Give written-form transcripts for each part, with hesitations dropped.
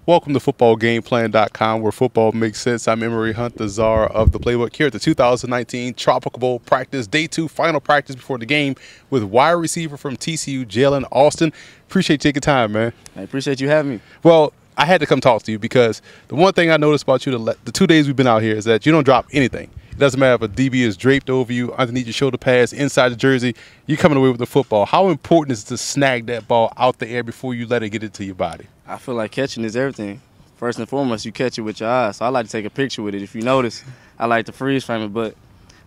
Welcome to FootballGamePlan.com, where football makes sense. I'm Emory Hunt, the czar of the playbook, here at the 2019 Tropical Bowl practice, day 2, final practice before the game with wide receiver from TCU, Jalen Austin. Appreciate you taking time, man. I appreciate you having me. Well, I had to come talk to you because the one thing I noticed about you the 2 days we've been out here is that you don't drop anything. It doesn't matter if a DB is draped over you, underneath your shoulder pads, inside the jersey, you're coming away with the football. How important is it to snag that ball out the air before you let it get into your body? I feel like catching is everything. First and foremost, you catch it with your eyes. So I like to take a picture with it. If you notice, I like to freeze frame it. But,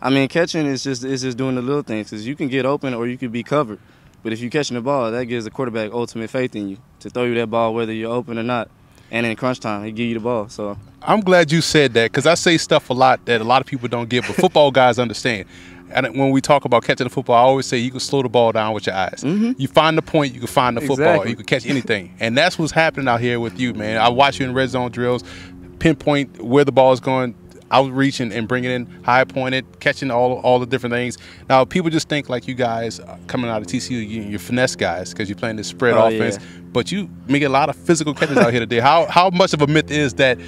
I mean, catching is just doing the little things, because you can get open or you can be covered. But if you're catching the ball, that gives the quarterback ultimate faith in you to throw you that ball whether you're open or not. And in crunch time, he give you the ball. So I'm glad you said that, because I say stuff a lot that a lot of people don't get, but football guys understand. And when we talk about catching the football, I always say you can slow the ball down with your eyes. You find the point, you can find the football, Exactly. you can catch anything. And that's what's happening out here with you, man. I watch you in red zone drills, pinpoint where the ball is going, outreach and bring it in, high pointed, catching all the different things. Now, people just think like you guys coming out of TCU, you're finesse guys because you're playing this spread offense. Yeah. But you make a lot of physical catches out here today. How much of a myth is that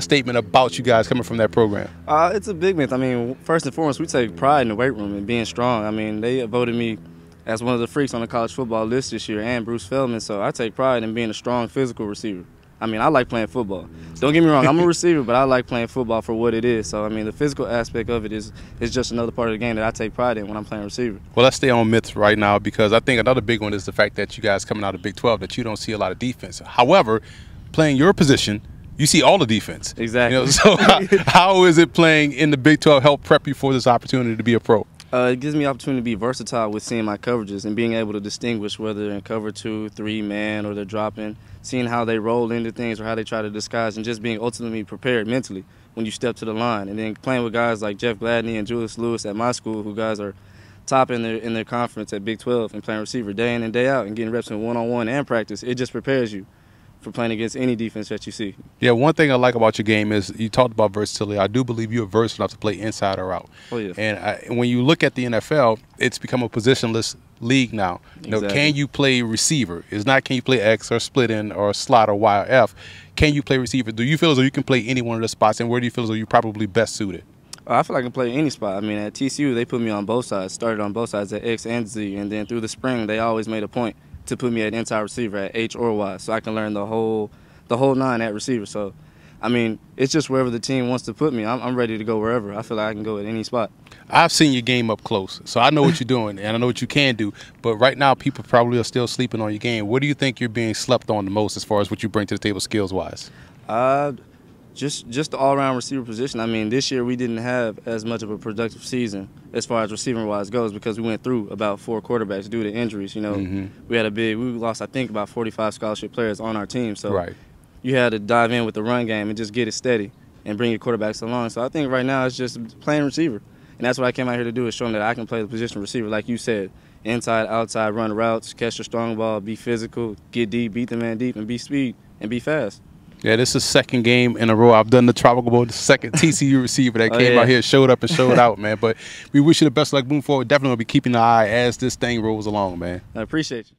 statement about you guys coming from that program? It's a big myth. I mean, first and foremost, we take pride in the weight room and being strong. I mean, they voted me as one of the freaks on the college football list this year, and Bruce Feldman, so I take pride in being a strong physical receiver. I mean, I like playing football. Don't get me wrong, I'm a receiver, but I like playing football for what it is. So, I mean, the physical aspect of it is just another part of the game that I take pride in when I'm playing receiver. Well, let's stay on myths right now, because I think another big one is the fact that you guys coming out of Big 12, that you don't see a lot of defense. However, playing your position, you see all the defense. Exactly. You know, so how is it playing in the Big 12 help prep you for this opportunity to be a pro? It gives me the opportunity to be versatile with seeing my coverages and being able to distinguish whether they're in cover 2, 3, man, or they're dropping, seeing how they roll into things or how they try to disguise, and just being ultimately prepared mentally when you step to the line. And then playing with guys like Jeff Gladney and Julius Lewis at my school, who guys are top in their conference at Big 12 and playing receiver day in and day out and getting reps in one-on-one and practice, it just prepares you for playing against any defense that you see. Yeah, one thing I like about your game is you talked about versatility. I do believe you're versatile enough to play inside or out. Oh, yeah. And when you look at the NFL, it's become a positionless league now. You know, Exactly. can you play receiver? It's not can you play X or split in or slot or Y or F. Can you play receiver? Do you feel as though you can play any one of the spots, and where do you feel as though you're probably best suited? I feel like I can play any spot. I mean, at TCU, they put me on both sides, started on both sides at X and Z, and then through the spring, they always made a point to put me at inside receiver at H or Y, so I can learn the whole 9 at receiver. So, I mean, it's just wherever the team wants to put me. I'm ready to go wherever. I feel like I can go at any spot. I've seen your game up close, so I know what you're doing, and I know what you can do. But right now, people probably are still sleeping on your game. What do you think you're being slept on the most as far as what you bring to the table skills-wise? Just the all-around receiver position. I mean, this year we didn't have as much of a productive season as far as receiving-wise goes, because we went through about 4 quarterbacks due to injuries. You know, we lost, I think, about 45 scholarship players on our team. So Right. you had to dive in with the run game and just get it steady and bring your quarterbacks along. So I think right now it's just playing receiver. And that's what I came out here to do, is show them that I can play the position receiver, like you said, inside, outside, run routes, catch the strong ball, be physical, get deep, beat the man deep, and be speed and be fast. Yeah, this is the second game in a row I've done the Tropical Bowl, the second TCU receiver that came out here, showed up and showed out, man. But we wish you the best of luck moving forward. Definitely will be keeping an eye as this thing rolls along, man. I appreciate you.